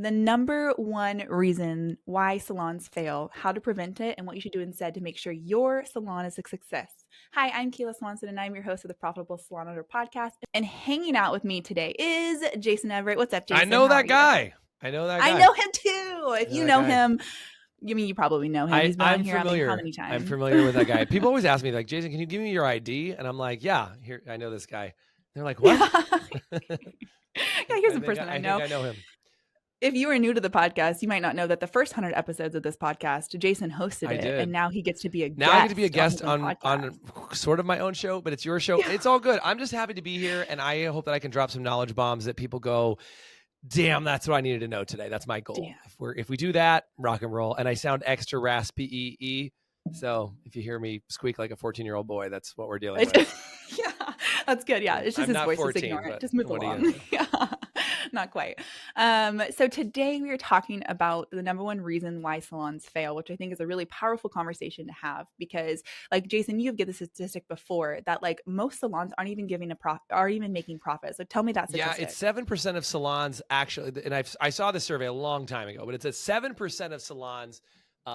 the number one reason why salons fail, how to prevent it, and what you should do instead to make sure your salon is a success. Hi, I'm Kayla Swanson, and I'm your host of the Profitable Salon Owner Podcast. And hanging out with me today is Jason Everett. What's up, Jason? I know that guy. I know him too. If you know him, you probably know him. He's been on here how many times? I'm familiar with that guy. People always ask me, like, Jason, can you give me your ID? And I'm like, yeah, here, I know this guy. They're like, what? Yeah, here's a person I know. I know him. If you are new to the podcast, you might not know that the first 100 episodes of this podcast, Jason hosted it, and now he gets to be a guest. Now I get to be a guest on sort of my own show, but it's your show. Yeah. It's all good. I'm just happy to be here, and I hope that I can drop some knowledge bombs that people go, damn, that's what I needed to know today. That's my goal. If we do that, rock and roll. And I sound extra raspy. So if you hear me squeak like a 14-year-old boy, that's what we're dealing with. Yeah, that's good. Yeah, it's just his voice. 14, just ignore it. Just move along. Yeah. Not quite. So today we are talking about the number one reason why salons fail, which I think is a really powerful conversation to have because, like Jason, you've given the statistic before that like most salons aren't even making profit. So tell me that statistic. Yeah, it's 7% of salons actually, and I saw this survey a long time ago, but it's at 7% of salons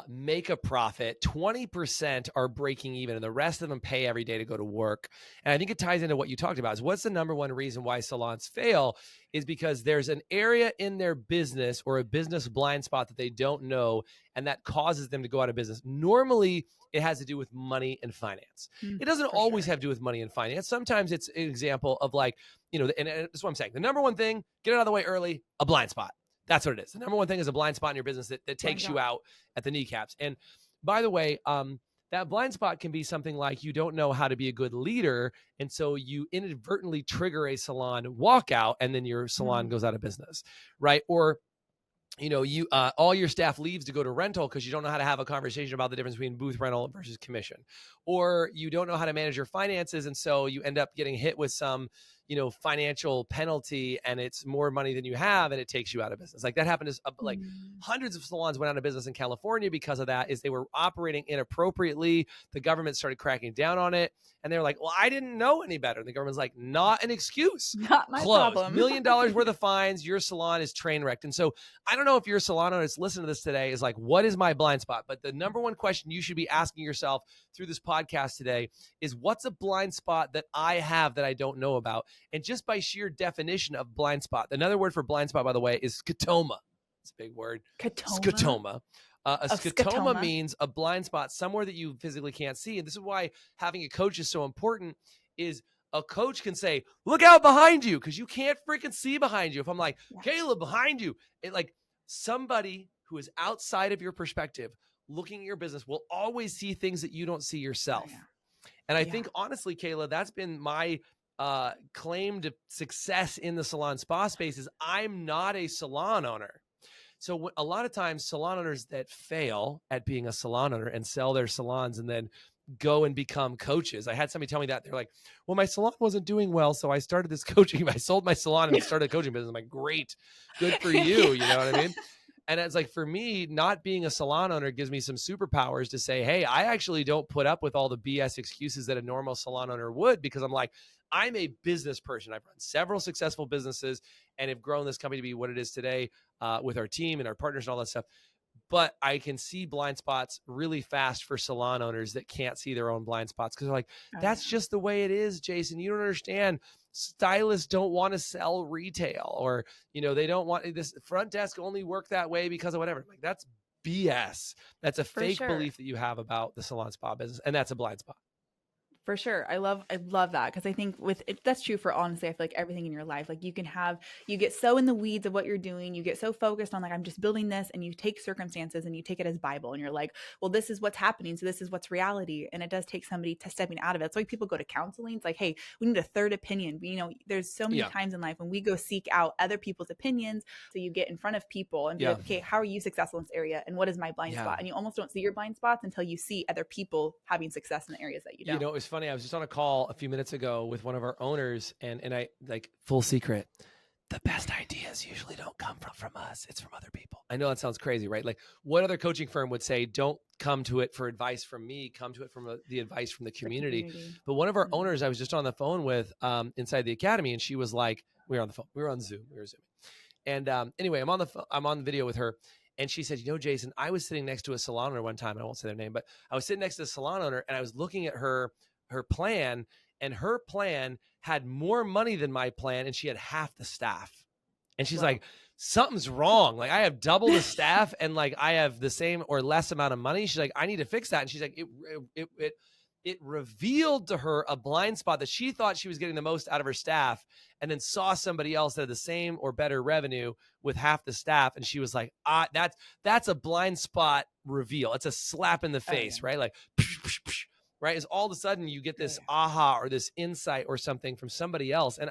make a profit, 20% are breaking even, and the rest of them pay every day to go to work. And I think it ties into what you talked about is what's the number one reason why salons fail is because there's an area in their business or a business blind spot that they don't know, and that causes them to go out of business. Normally, it has to do with money and finance. It doesn't always have to do with money and finance. Sometimes it's an example of like, and that's what I'm saying. The number one thing, get it out of the way early, a blind spot. That's what it is. The number one thing is a blind spot in your business that takes you out at the kneecaps. And by the way, that blind spot can be something like you don't know how to be a good leader. And so you inadvertently trigger a salon walkout and then your salon goes out of business, right? Or you all your staff leaves to go to rental because you don't know how to have a conversation about the difference between booth rental versus commission, or you don't know how to manage your finances. And so you end up getting hit with some, financial penalty and it's more money than you have and it takes you out of business. Like that happened to like hundreds of salons went out of business in California because of that, is they were operating inappropriately. The government started cracking down on it and they were like, well, I didn't know any better. And the government's like, not an excuse. Not my problem. $1 million worth of fines. Your salon is train wrecked. And so I don't know if your salon owner that's listening to this today is like, what is my blind spot? But the number one question you should be asking yourself through this podcast today is what's a blind spot that I have that I don't know about? And just by sheer definition of blind spot, another word for blind spot, by the way, is scotoma. It's a big word. Scotoma. A scotoma means a blind spot somewhere that you physically can't see. And this is why having a coach is so important, is a coach can say, look out behind you, because you can't freaking see behind you. If I'm like, Kayla, behind you, like somebody who is outside of your perspective looking at your business will always see things that you don't see yourself. And I think, honestly, Kayla, that's been my claim to success in the salon spa space is I'm not a salon owner. So a lot of times salon owners that fail at being a salon owner and sell their salons and then go and become coaches. I had somebody tell me that. They're like, well, my salon wasn't doing well, so I started this coaching. I sold my salon and started a coaching business. I'm like, great, good for you. You know what I mean? And it's like, for me, not being a salon owner gives me some superpowers to say, hey, I actually don't put up with all the BS excuses that a normal salon owner would, because I'm like, I'm a business person. I've run several successful businesses and have grown this company to be what it is today with our team and our partners and all that stuff. But I can see blind spots really fast for salon owners that can't see their own blind spots because they're like, that's just the way it is, Jason. You don't understand. Stylists don't want to sell retail, or, they don't want this front desk only work that way because of whatever. Like, that's BS. That's a fake belief that you have about the salon spa business. And that's a blind spot. For sure. I love that, because I think that's true for, honestly, I feel like everything in your life, like you get so in the weeds of what you're doing. You get so focused on like, I'm just building this, and you take circumstances and you take it as Bible and you're like, well, this is what's happening. So this is what's reality. And it does take somebody stepping out of it. That's why people go to counseling. It's like, hey, we need a third opinion. There's so many times in life when we go seek out other people's opinions. So you get in front of people and be like, okay, how are you successful in this area? And what is my blind spot? And you almost don't see your blind spots until you see other people having success in the areas that you don't. It's funny. I was just on a call a few minutes ago with one of our owners, and I, like, full secret, the best ideas usually don't come from us. It's from other people. I know that sounds crazy, right? Like, what other coaching firm would say, don't come to it for advice from me, come to it from the advice from the community. But one of our owners, I was just on the phone with inside the academy, and she was like, we were on the phone, we were on Zoom, And anyway, I'm on the video with her, and she said, Jason, I was sitting next to a salon owner one time, and I won't say their name, but I was sitting next to the salon owner, and I was looking at her plan, and her plan had more money than my plan, and she had half the staff. And she's like, something's wrong. Like, I have double the staff, and like I have the same or less amount of money. She's like, I need to fix that. And she's like, it revealed to her a blind spot that she thought she was getting the most out of her staff, and then saw somebody else that had the same or better revenue with half the staff. And she was like, that's a blind spot reveal. It's a slap in the face, right? Like, right? Is all of a sudden you get this aha or this insight or something from somebody else. And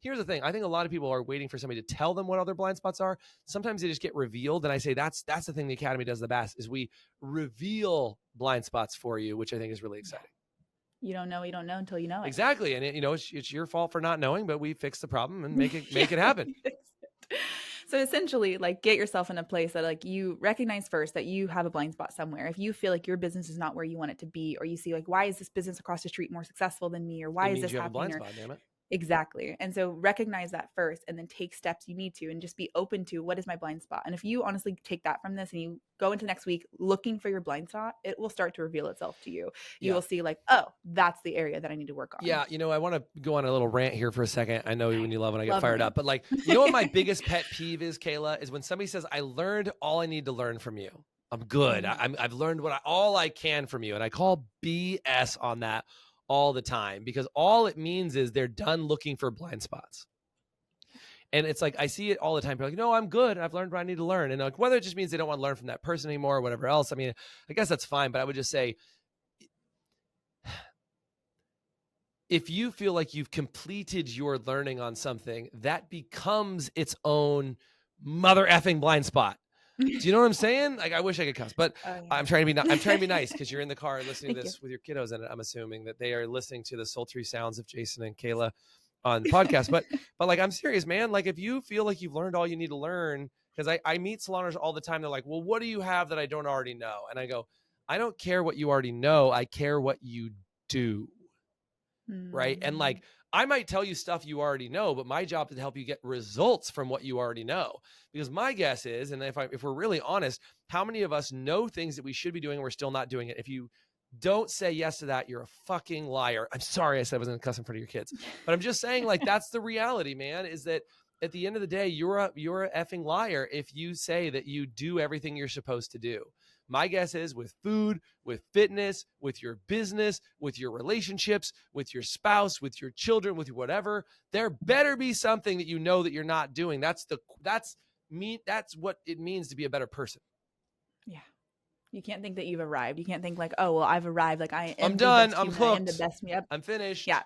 here's the thing. I think a lot of people are waiting for somebody to tell them what other blind spots are. Sometimes they just get revealed. And I say, that's the thing the Academy does the best, is we reveal blind spots for you, which I think is really exciting. You don't know until you know it. Exactly. And it's your fault for not knowing, but we fix the problem and make it happen. So essentially, like, get yourself in a place that, like, you recognize first that you have a blind spot somewhere. If you feel like your business is not where you want it to be, or you see, like, why is this business across the street more successful than me, or why is this you have happening? A blind spot, damn it. Exactly. And so recognize that first, and then take steps you need to, and just be open to, what is my blind spot? And if you honestly take that from this and you go into next week looking for your blind spot, it will start to reveal itself to you. You will see, like, oh, that's the area that I need to work on. Yeah. I want to go on a little rant here for a second. I know when you love when I get fired up, but like, what my biggest pet peeve is, Kayla, is when somebody says, I learned all I need to learn from you. I'm good. I've learned all I can from you. And I call BS on that all the time, because all it means is they're done looking for blind spots. And it's like, I see it all the time. People are like, no, I'm good. I've learned what I need to learn. And like, whether it just means they don't want to learn from that person anymore or whatever else, I mean, I guess that's fine. But I would just say, if you feel like you've completed your learning on something, that becomes its own mother effing blind spot. Do you know what I'm saying? Like, I wish I could cuss, but I'm trying to be nice, because you're in the car listening to this with your kiddos, and I'm assuming that they are listening to the sultry sounds of Jason and Kayla on the podcast. But like, I'm serious, man. Like, if you feel like you've learned all you need to learn, because I meet salon owners all the time. They're like, well, what do you have that I don't already know? And I go, I don't care what you already know. I care what you do. Right. And like, I might tell you stuff you already know, but my job is to help you get results from what you already know. Because my guess is, and if we're really honest, how many of us know things that we should be doing and we're still not doing it? If you don't say yes to that, you're a fucking liar. I'm sorry I said I wasn't going to cuss in front of your kids, but I'm just saying, like, that's the reality, man, is that at the end of the day, you're a effing liar if you say that you do everything you're supposed to do. My guess is, with food, with fitness, with your business, with your relationships, with your spouse, with your children, with whatever, there better be something that you know that you're not doing. That's what it means to be a better person. Yeah. You can't think that you've arrived. You can't think like, oh, well, I've arrived. Like, I'm done. I'm hooked. I am the best me up. I'm finished. Yeah.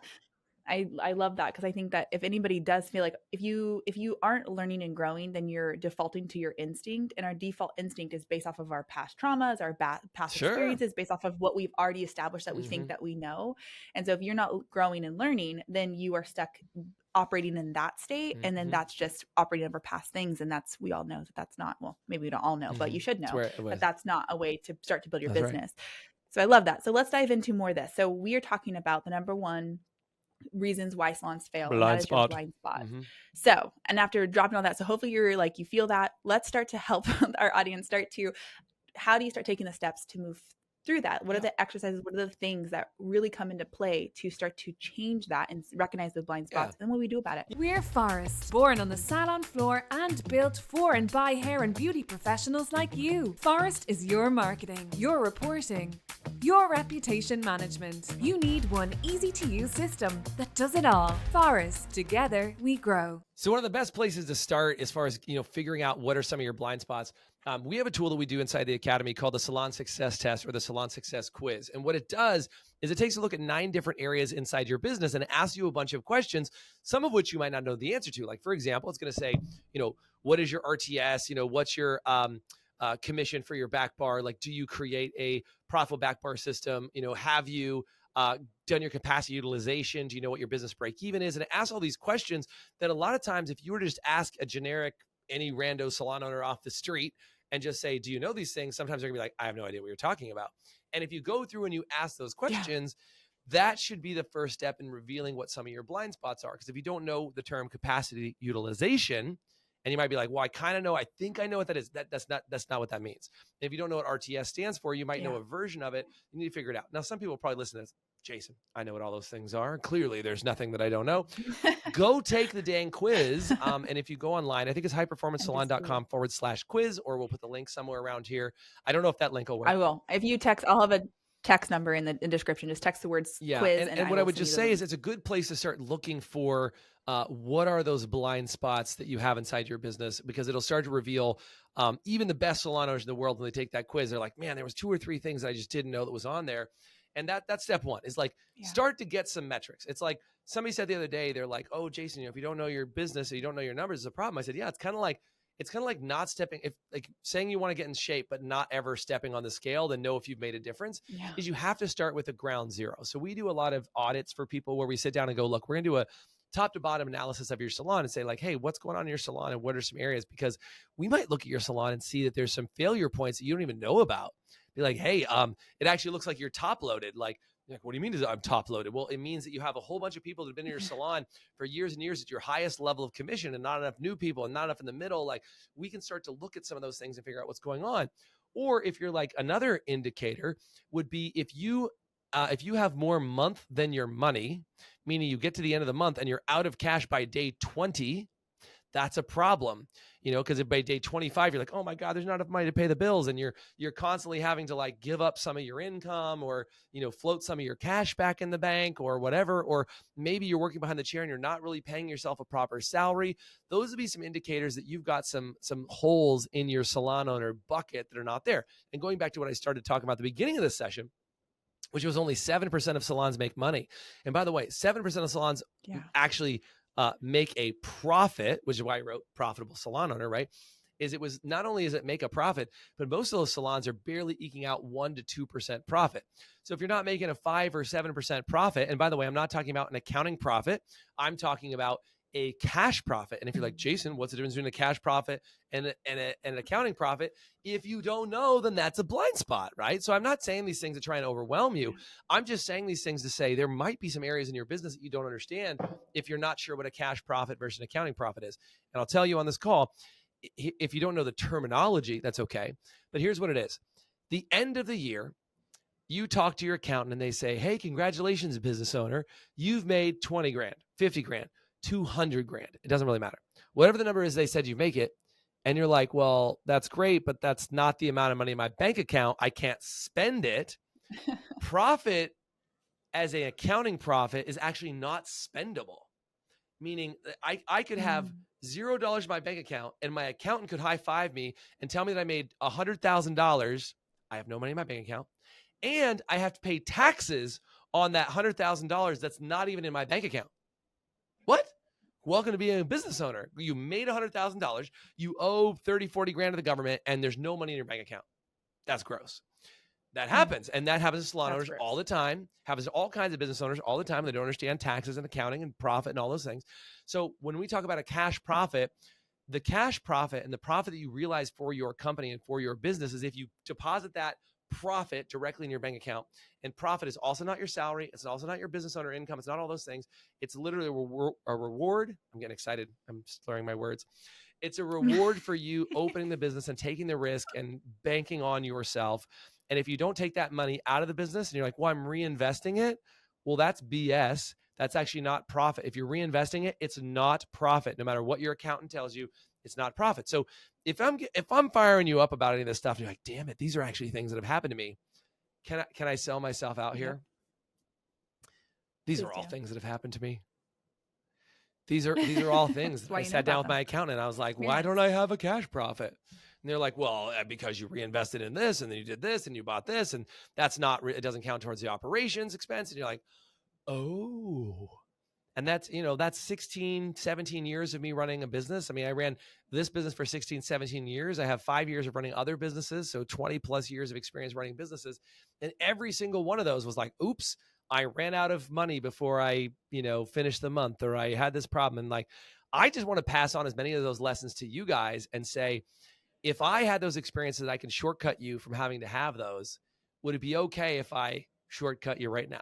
I love that, because I think that if anybody does feel like, if you aren't learning and growing, then you're defaulting to your instinct, and our default instinct is based off of our past traumas, our past experiences, based off of what we've already established that we think that we know. And so if you're not growing and learning, then you are stuck operating in that state, and then that's just operating over past things, and we all know that that's not, well, maybe we don't all know, but you should know that that's not a way to start to build your business. Right. So I love that. So let's dive into more of this. So we are talking about the number one reasons why salons fail, and that is your blind spot. So, and after dropping all that, so hopefully you're like, you feel that, let's start to help our audience how do you start taking the steps to move through that? What are the exercises? What are the things that really come into play to start to change that and recognize the blind spots? And what do we do about it? We're Forest, born on the salon floor and built for and by hair and beauty professionals like you. Forest is your marketing, your reporting, your reputation management. You need one easy-to-use system that does it all. Forest, together we grow. So one of the best places to start, as far as figuring out what are some of your blind spots, we have a tool that we do inside the Academy called the Salon Success Test, or the Salon Success Quiz. And what it does is it takes a look at 9 different areas inside your business and asks you a bunch of questions, some of which you might not know the answer to. Like, for example, it's going to say, what is your RTS? What's your commission for your back bar? Like, do you create a profitable back bar system? Have you done your capacity utilization? Do you know what your business break even is? And it asks all these questions that a lot of times, if you were to just ask a generic, any rando salon owner off the street and just say, do you know these things? Sometimes they're gonna be like, I have no idea what you're talking about. And if you go through and you ask those questions, that should be the first step in revealing what some of your blind spots are. Because if you don't know the term capacity utilization, And you might be like, well, I kind of know, I think I know what that is. That's not what that means. If you don't know what RTS stands for, you might know a version of it. You need to figure it out. Now, some people probably listen to this. Jason, I know what all those things are. Clearly, there's nothing that I don't know. Go take the dang quiz. And if you go online, I think it's highperformancesalon.com/quiz, or we'll put the link somewhere around here. I don't know if that link will work. I will. If you text, I'll have a text number in the description. Just text the words quiz. And what I would just say is it's a good place to start looking for what are those blind spots that you have inside your business, because it'll start to reveal even the best salon owners in the world. When they take that quiz, they're like, man, there was 2 or 3 things I just didn't know that was on there. And that's step one, is like, start to get some metrics. It's like somebody said the other day, they're like, oh, Jason, if you don't know your business or you don't know your numbers, it's a problem. I said, yeah, it's kind of like not stepping, if like saying you want to get in shape, but not ever stepping on the scale to know if you've made a difference, is you have to start with a ground zero. So we do a lot of audits for people where we sit down and go, look, we're going to do a top to bottom analysis of your salon and say like, hey, what's going on in your salon and what are some areas? Because we might look at your salon and see that there's some failure points that you don't even know about. Be like, hey, it actually looks like you're top loaded. Like, what do you mean I'm top loaded? Well, it means that you have a whole bunch of people that have been in your salon for years and years at your highest level of commission and not enough new people and not enough in the middle. Like, we can start to look at some of those things and figure out what's going on. Or if you're like, another indicator would be if you have more month than your money, meaning you get to the end of the month and you're out of cash by day 20, that's a problem, because by day 25, you're like, oh my God, there's not enough money to pay the bills. And you're constantly having to like give up some of your income or, float some of your cash back in the bank or whatever. Or maybe you're working behind the chair and you're not really paying yourself a proper salary. Those would be some indicators that you've got some holes in your salon owner bucket that are not there. And going back to what I started talking about at the beginning of this session, which was only 7% of salons make money. And by the way, 7% of salons actually make a profit, which is why I wrote Profitable Salon Owner, right? It was not only does it make a profit, but most of those salons are barely eking out 1% to 2% profit. So if you're not making a 5 or 7% profit, and by the way, I'm not talking about an accounting profit, I'm talking about a cash profit. And if you're like, Jason, what's the difference between a cash profit and an accounting profit? If you don't know, then that's a blind spot, right? So I'm not saying these things to try and overwhelm you. I'm just saying these things to say there might be some areas in your business that you don't understand if you're not sure what a cash profit versus an accounting profit is. And I'll tell you on this call, if you don't know the terminology, that's okay. But here's what it is. The end of the year, you talk to your accountant and they say, hey, congratulations, business owner. You've made 20 grand, 50 grand. 200 grand. It doesn't really matter. Whatever the number is, they said you make it. And you're like, well, that's great, but that's not the amount of money in my bank account. I can't spend it. Profit as an accounting profit is actually not spendable. Meaning I could have $0 in my bank account and my accountant could high five me and tell me that I made $100,000. I have no money in my bank account. And I have to pay taxes on that $100,000 that's not even in my bank account. What? Welcome to being a business owner. You made $100,000. You owe 30, 40 grand to the government and there's no money in your bank account. That's gross. That happens. And that happens to salon owners all the time. Happens to all kinds of business owners all the time. They don't understand taxes and accounting and profit and all those things. So when we talk about a cash profit, the cash profit and the profit that you realize for your company and for your business is if you deposit that profit directly in your bank account. And profit is also not your salary. It's also not your business owner income. It's not all those things. It's literally a reward. I'm getting excited. I'm slurring my words. It's a reward for you opening the business and taking the risk and banking on yourself. And if you don't take that money out of the business and you're like, well, I'm reinvesting it. Well, that's BS. That's actually not profit. If you're reinvesting it, it's not profit. No matter what your accountant tells you, it's not profit. So if I'm firing you up about any of this stuff, and you're like, damn it, these are actually things that have happened to me. Can I sell myself out here? These are all things that have happened to me. These are all things. I sat down with my accountant and I was like, why don't I have a cash profit? And they're like, well, because you reinvested in this and then you did this and you bought this and that's not, it doesn't count towards the operations expense. And you're like, oh. And that's 16, 17 years of me running a business. I mean, I ran this business for 16, 17 years. I have 5 years of running other businesses. So 20 plus years of experience running businesses. And every single one of those was like, oops, I ran out of money before I, finished the month, or I had this problem. And like, I just want to pass on as many of those lessons to you guys and say, if I had those experiences, I can shortcut you from having to have those. Would it be okay if I shortcut you right now?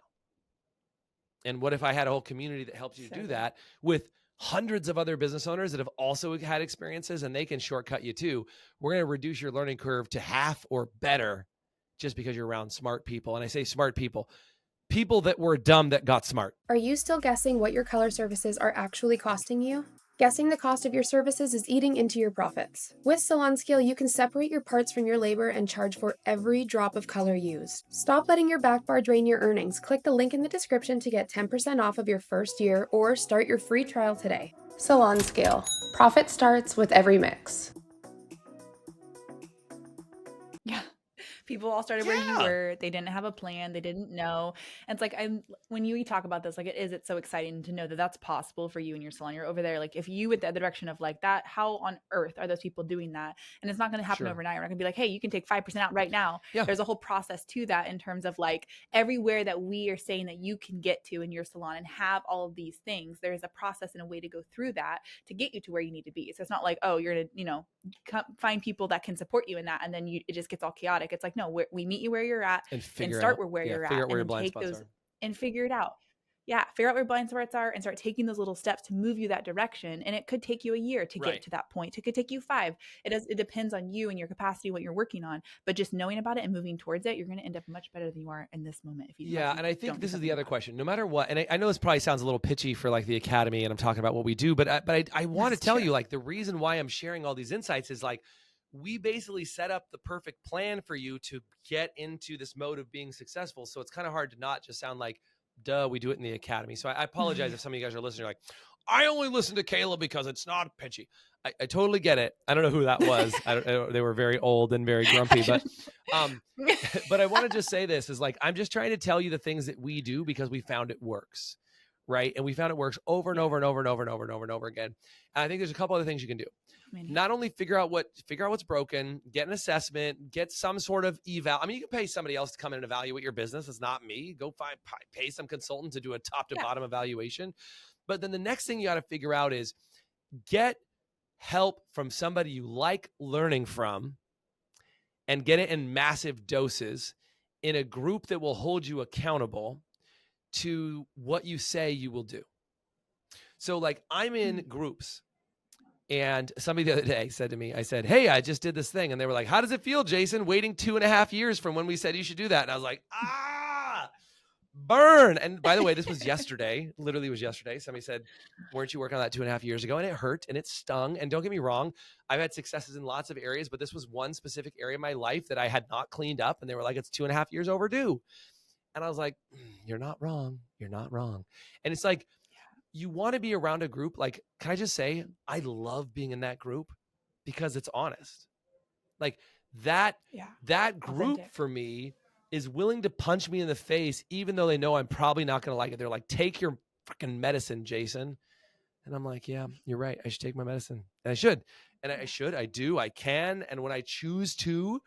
And what if I had a whole community that helps you do that with hundreds of other business owners that have also had experiences, and they can shortcut you too. We're going to reduce your learning curve to half or better just because you're around smart people. And I say smart people, people that were dumb that got smart. Are you still guessing what your color services are actually costing you? Guessing the cost of your services is eating into your profits. With Salon Scale, you can separate your parts from your labor and charge for every drop of color used. Stop letting your back bar drain your earnings. Click the link in the description to get 10% off of your first year or start your free trial today. Salon Scale. Profit starts with every mix. Yeah. People all started where you were. They didn't have a plan. They didn't know. And it's like, when you talk about this, like it's so exciting to know that that's possible for you and your salon. You're over there. Like if you went the other direction of like that, how on earth are those people doing that? And it's not going to happen overnight. We're not going to be like, hey, you can take 5% out right now. Yeah. There's a whole process to that in terms of like everywhere that we are saying that you can get to in your salon and have all of these things. There's a process and a way to go through that to get you to where you need to be. So it's not like, oh, you're going to, find people that can support you in that. And then it just gets all chaotic. It's like, no, we meet you where you're at and start where you're at figure out where your and blind take spots those are. and figure it out. Yeah. Figure out where your blind spots are and start taking those little steps to move you that direction. And it could take you a year to get to that point. It could take you 5. It depends on you and your capacity, what you're working on, but just knowing about it and moving towards it, you're going to end up much better than you are in this moment. If you and I think this is the other question, no matter what. And I know this probably sounds a little pitchy for like the academy and I'm talking about what we do, but I want to tell you, like, the reason why I'm sharing all these insights is like, we basically set up the perfect plan for you to get into this mode of being successful. So it's kind of hard to not just sound like, duh, we do it in the academy. So I apologize if some of you guys are listening. You're like, I only listen to Kayla because it's not pitchy. I totally get it. I don't know who that was. They were very old and very grumpy, but I want to just say this is like, I'm just trying to tell you the things that we do because we found it works. Right. And we found it works over and over and over and over and over and over and over again. And I think there's a couple other things you can do. Not only figure out what's broken, get an assessment, get some sort of eval. I mean, you can pay somebody else to come in and evaluate your business. It's not me. Go pay some consultant to do a top to bottom evaluation. But then the next thing you got to figure out is get help from somebody you like learning from and get it in massive doses in a group that will hold you accountable to what you say you will do. So like I'm in groups. And somebody the other day said to me, I said, hey, I just did this thing. And they were like, how does it feel, Jason, waiting 2.5 years from when we said you should do that? And I was like, burn. And by the way, this was yesterday, literally was yesterday. Somebody said, weren't you working on that 2.5 years ago? And it hurt and it stung. And don't get me wrong, I've had successes in lots of areas, but this was one specific area of my life that I had not cleaned up. And they were like, it's 2.5 years overdue. And I was like, you're not wrong. You're not wrong. And it's like, you want to be around a group. Like, can I just say, I love being in that group because it's honest. Like that group authentic. For me is willing to punch me in the face, even though they know I'm probably not going to like it. They're like, take your fucking medicine, Jason. And I'm like, yeah, you're right. I should take my medicine. And I should. And I do. I can. And when I choose to,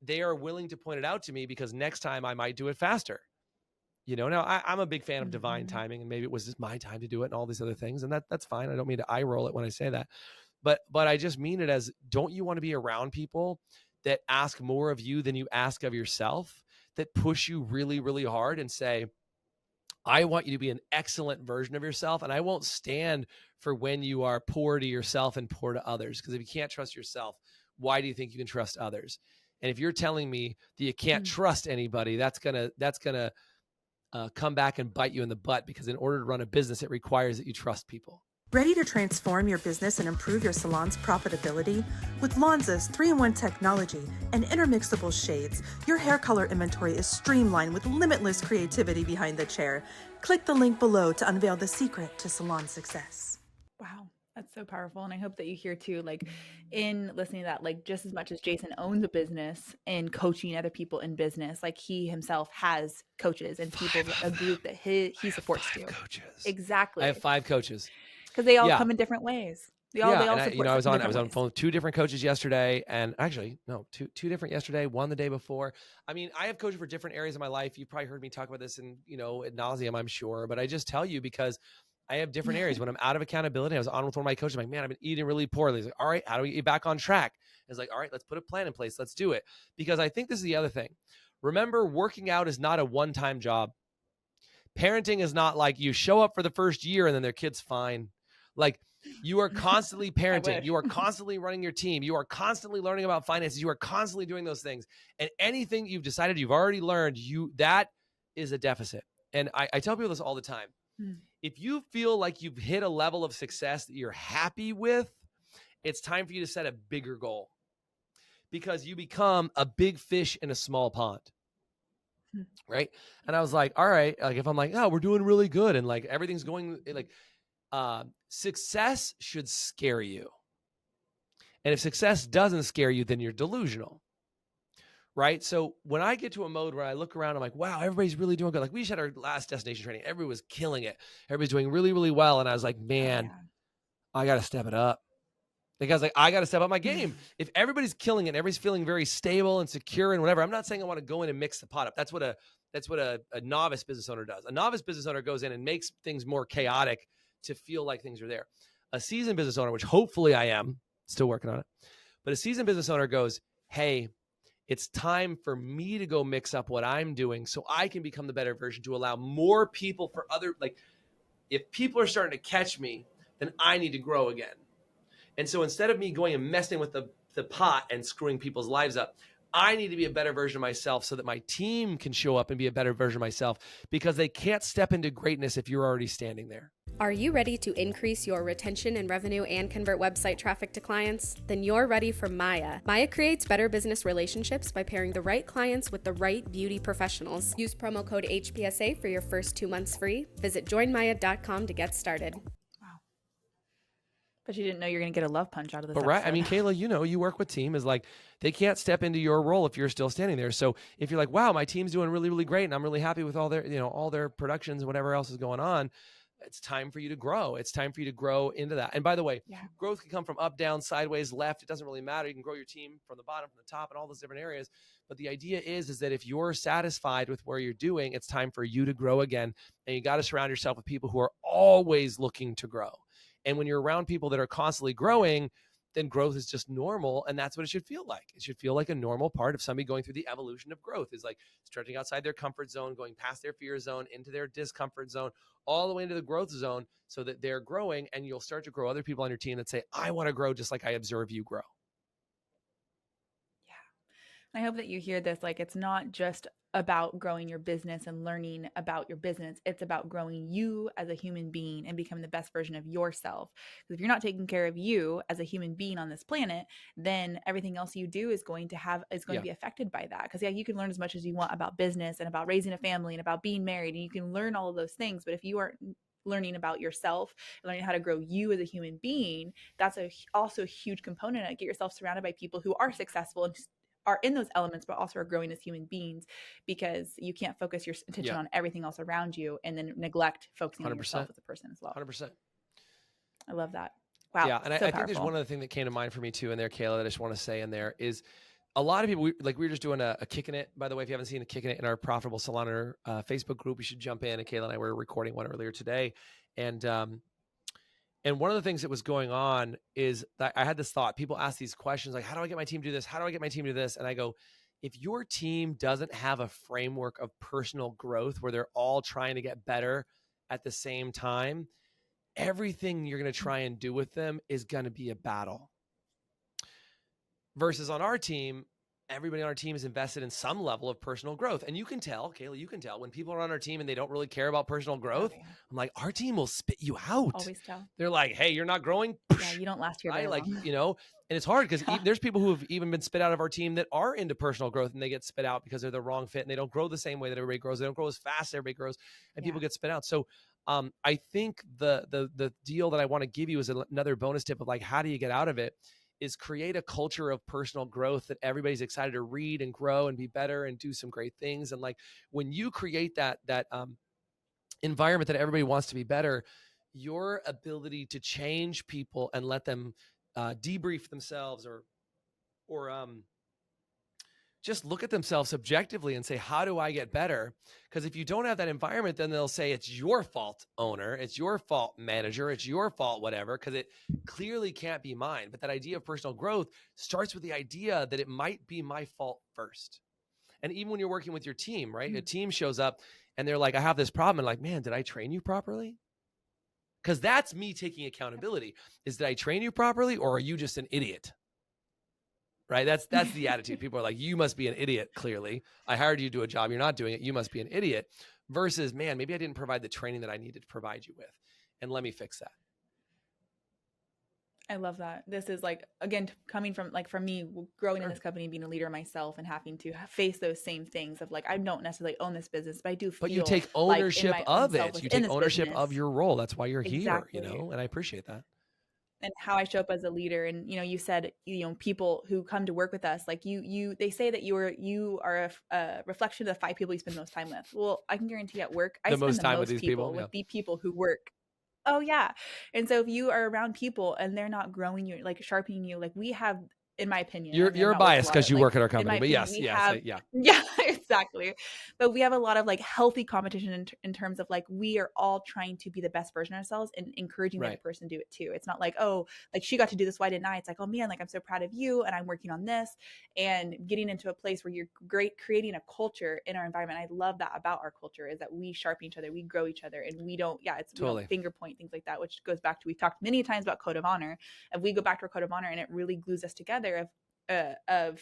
they are willing to point it out to me because next time I might do it faster. Now I'm a big fan of divine timing, and maybe it was just my time to do it and all these other things. And that's fine. I don't mean to eye roll it when I say that, but I just mean it as, don't you want to be around people that ask more of you than you ask of yourself, that push you really, really hard and say, I want you to be an excellent version of yourself. And I won't stand for when you are poor to yourself and poor to others. Because if you can't trust yourself, why do you think you can trust others? And if you're telling me that you can't trust anybody, that's gonna come back and bite you in the butt, because in order to run a business, it requires that you trust people. Ready to transform your business and improve your salon's profitability? With Lonza's 3-in-1 technology and intermixable shades, your hair color inventory is streamlined with limitless creativity behind the chair. Click the link below to unveil the secret to salon success. Wow. That's so powerful. And I hope that you hear too, like in listening to that, like just as much as Jason owns a business and coaching other people in business, like he himself has coaches and people, a group that he supports too. Coaches. Exactly. I have 5 coaches. Because they all come in different ways. They all support. I was on the phone with 2 different coaches yesterday, and actually, no, two different yesterday, one the day before. I mean, I have coaches for different areas of my life. You've probably heard me talk about this in, ad nauseum, I'm sure, but I just tell you because I have different areas. When I'm out of accountability, I was on with one of my coaches. I'm like, man, I've been eating really poorly. He's like, all right, how do we get back on track? It's like, all right, let's put a plan in place. Let's do it. Because I think this is the other thing. Remember, working out is not a one-time job. Parenting is not like you show up for the first year and then their kid's fine. Like you are constantly parenting. wish. You are constantly running your team. You are constantly learning about finances. You are constantly doing those things. And anything you've decided you've already learned, that is a deficit. And I tell people this all the time. If you feel like you've hit a level of success that you're happy with, it's time for you to set a bigger goal, because you become a big fish in a small pond. Right. And I was like, all right, like if I'm like, oh, we're doing really good and like everything's going like, success should scare you. And if success doesn't scare you, then you're delusional. Right. So when I get to a mode where I look around, I'm like, wow, everybody's really doing good. Like we just had our last destination training. Everybody was killing it. Everybody's doing really, really well. And I was like, man, I got to step it up. Because like, I got to step up my game. If everybody's killing it, and everybody's feeling very stable and secure and whatever, I'm not saying I want to go in and mix the pot up. That's what a novice business owner does. A novice business owner goes in and makes things more chaotic to feel like things are there. A seasoned business owner, which hopefully I am, still working on it, but a seasoned business owner goes, hey, it's time for me to go mix up what I'm doing so I can become the better version, to allow more people for other, like if people are starting to catch me, then I need to grow again. And so instead of me going and messing with the pot and screwing people's lives up, I need to be a better version of myself so that my team can show up and be a better version of myself, because they can't step into greatness if you're already standing there. Are you ready to increase your retention and revenue and convert website traffic to clients? Then you're ready for Maya. Maya creates better business relationships by pairing the right clients with the right beauty professionals. Use promo code HPSA for your first 2 months free. Visit joinmaya.com to get started. But you didn't know you're going to get a love punch out of this. But right, episode. I mean, Kayla, you work with team, is like they can't step into your role if you're still standing there. So if you're like, wow, my team's doing really, really great, and I'm really happy with all their productions and whatever else is going on, it's time for you to grow. It's time for you to grow into that. And by the way, growth can come from up, down, sideways, left. It doesn't really matter. You can grow your team from the bottom, from the top, and all those different areas. But the idea is that if you're satisfied with where you're doing, it's time for you to grow again. And you got to surround yourself with people who are always looking to grow. And when you're around people that are constantly growing, then growth is just normal. And that's what it should feel like. It should feel like a normal part of somebody going through the evolution of growth, is like stretching outside their comfort zone, going past their fear zone, into their discomfort zone, all the way into the growth zone, so that they're growing, and you'll start to grow other people on your team that say, I want to grow just like I observe you grow. Yeah. I hope that you hear this. Like, it's not just about growing your business and learning about your business. It's about growing you as a human being and becoming the best version of yourself. Because if you're not taking care of you as a human being on this planet, then everything else you do is going to be affected by that. Because you can learn as much as you want about business and about raising a family and about being married, and you can learn all of those things. But if you aren't learning about yourself, learning how to grow you as a human being, that's also a huge component. Get yourself surrounded by people who are successful and are in those elements, but also are growing as human beings, because you can't focus your attention on everything else around you and then neglect focusing 100%. On yourself as a person as well. 100%. I love that. Wow. Yeah. And I think there's one other thing that came to mind for me too in there, Kayla, that I just want to say in there is a lot of people, we were just doing a Kicking It. By the way, if you haven't seen a Kicking It in our Profitable Salon Owner Facebook group, you should jump in. And Kayla and I were recording one earlier today. And one of the things that was going on is that I had this thought. People ask these questions like, how do I get my team to do this? How do I get my team to do this? And I go, if your team doesn't have a framework of personal growth where they're all trying to get better at the same time, everything you're going to try and do with them is going to be a battle. Versus on our team, everybody on our team is invested in some level of personal growth. And you can tell, Kayla, when people are on our team and they don't really care about personal growth, I'm like, our team will spit you out. Always tell. They're like, hey, you're not growing. Yeah, you don't last here very like, long. And it's hard because there's people who have even been spit out of our team that are into personal growth, and they get spit out because they're the wrong fit and they don't grow the same way that everybody grows. They don't grow as fast as everybody grows, and people get spit out. So I think the deal that I want to give you is another bonus tip of like, how do you get out of it? Is create a culture of personal growth that everybody's excited to read and grow and be better and do some great things. And like when you create that environment that everybody wants to be better, your ability to change people and let them debrief themselves or just look at themselves objectively and say, how do I get better? Because if you don't have that environment, then they'll say it's your fault, owner. It's your fault, manager. It's your fault, whatever, because it clearly can't be mine. But that idea of personal growth starts with the idea that it might be my fault first. And even when you're working with your team, right? Mm-hmm. A team shows up and they're like, I have this problem. And like, man, did I train you properly? Because that's me taking accountability. Is, did I train you properly, or are you just an idiot? Right? That's the attitude. People are like, you must be an idiot, clearly. I hired you to do a job. You're not doing it. You must be an idiot. Versus, man, maybe I didn't provide the training that I needed to provide you with. And let me fix that. I love that. This is like, again, coming from like, for me, growing in this company, being a leader myself and having to face those same things of like, I don't necessarily own this business, but I do feel But you take ownership like of it. You take ownership business. of your role. That's why you're Exactly. here, and I appreciate that. And how I show up as a leader. And, you said, people who come to work with us, like they say that you are a reflection of the 5 people you spend the most time with. Well, I can guarantee at work, I spend the most time with these people with the people who work. Oh yeah. And so if you are around people and they're not growing you, like sharpening you, like we have, in my opinion, you're biased because you work at our company, but yes, yeah, exactly. But we have a lot of like healthy competition in terms of like, we are all trying to be the best version of ourselves and encouraging the other person to do it too. It's not like, oh, like she got to do this, why didn't I? It's like, oh man, like I'm so proud of you and I'm working on this, and getting into a place where you're creating a culture in our environment. I love that about our culture, is that we sharpen each other, we grow each other, and we don't finger point, things like that, which goes back to, we've talked many times about code of honor. If we go back to our code of honor and it really glues us together of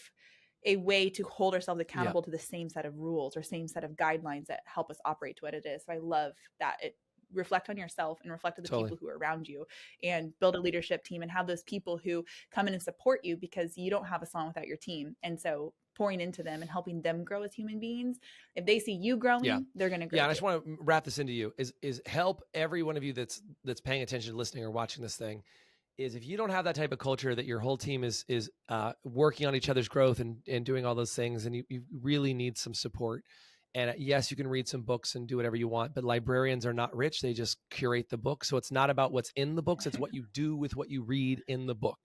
a way to hold ourselves accountable to the same set of rules or same set of guidelines that help us operate to what it is. So I love that. It reflect on yourself and reflect on the people who are around you, and build a leadership team and have those people who come in and support you, because you don't have a salon without your team. And so pouring into them and helping them grow as human beings, if they see you growing, they're going to grow. Yeah. And I just want to wrap this into you is help every one of you that's paying attention, listening, or watching this thing. Is if you don't have that type of culture that your whole team is working on each other's growth and doing all those things, and you really need some support. And yes, you can read some books and do whatever you want, but librarians are not rich. They just curate the book. So it's not about what's in the books. It's what you do with what you read in the book.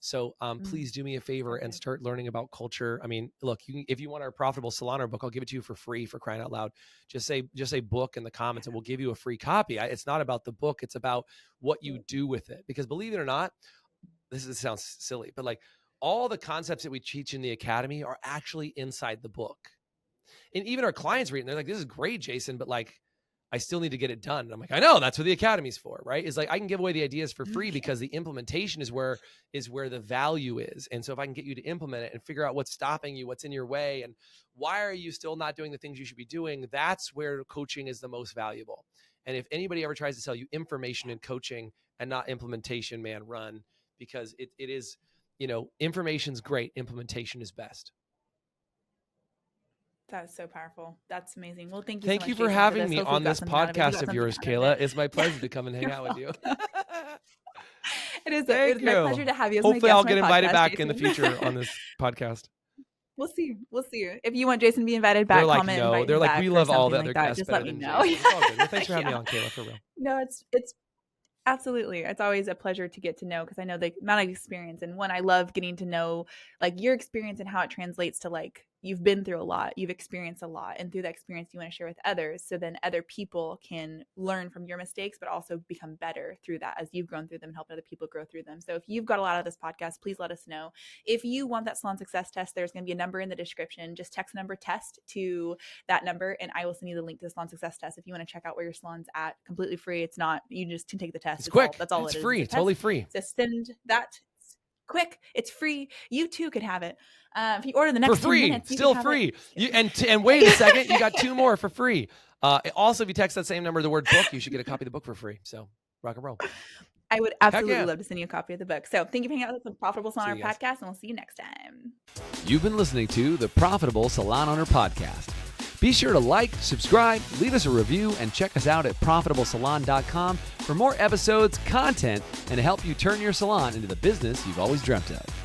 So please do me a favor and start learning about culture. I mean, look, if you want our Profitable Salon Owner book, I'll give it to you for free, for crying out loud. Just say book in the comments and we'll give you a free copy. It's not about the book. It's about what you do with it. Because believe it or not, this sounds silly, but like all the concepts that we teach in the academy are actually inside the book. And even our clients read it, they're like, this is great, Jason, but like, I still need to get it done. And I'm like, I know, that's what the academy's for, right? It's like, I can give away the ideas for free because the implementation is where the value is. And so if I can get you to implement it and figure out what's stopping you, what's in your way, and why are you still not doing the things you should be doing, that's where coaching is the most valuable. And if anybody ever tries to sell you information and coaching and not implementation, man, run, because it is, information's great. Implementation is best. That's so powerful. That's amazing. Well, thank you. Thank you for having me on this podcast of yours, Kayla. It's my pleasure to come and hang out with you. It is my pleasure to have you. Hopefully I'll get invited back in the future on this podcast. We'll see. If you want Jason to be invited back, they're like, no. They're like, we love all the other guests. Just let me know. Well, thanks for having me on, Kayla, for real. No, it's absolutely. It's always a pleasure to get to know, because I know the amount of experience, and I love getting to know like your experience and how it translates to like, you've been through a lot, you've experienced a lot, and through that experience you want to share with others, so then other people can learn from your mistakes, but also become better through that as you've grown through them and helped other people grow through them. So if you've got a lot of this podcast, please let us know. If you want that Salon Success Test, there's going to be a number in the description. Just text the number TEST to that number, and I will send you the link to the Salon Success Test if you want to check out where your salon's at. Completely free. It's not, you just can take the test. It's quick. That's all it's it is. Free. It's totally free. Just send that. Quick, it's free. You too could have it. If you order the next for free, 10 minutes, still free. And wait a second, you got 2 more for free. Also, if you text that same number, the word book, you should get a copy of the book for free. So rock and roll. I would absolutely love to send you a copy of the book. So thank you for hanging out with the Profitable Salon Owner Podcast, and we'll see you next time. You've been listening to the Profitable Salon Owner Podcast. Be sure to like, subscribe, leave us a review, and check us out at ProfitableSalon.com for more episodes, content, and to help you turn your salon into the business you've always dreamt of.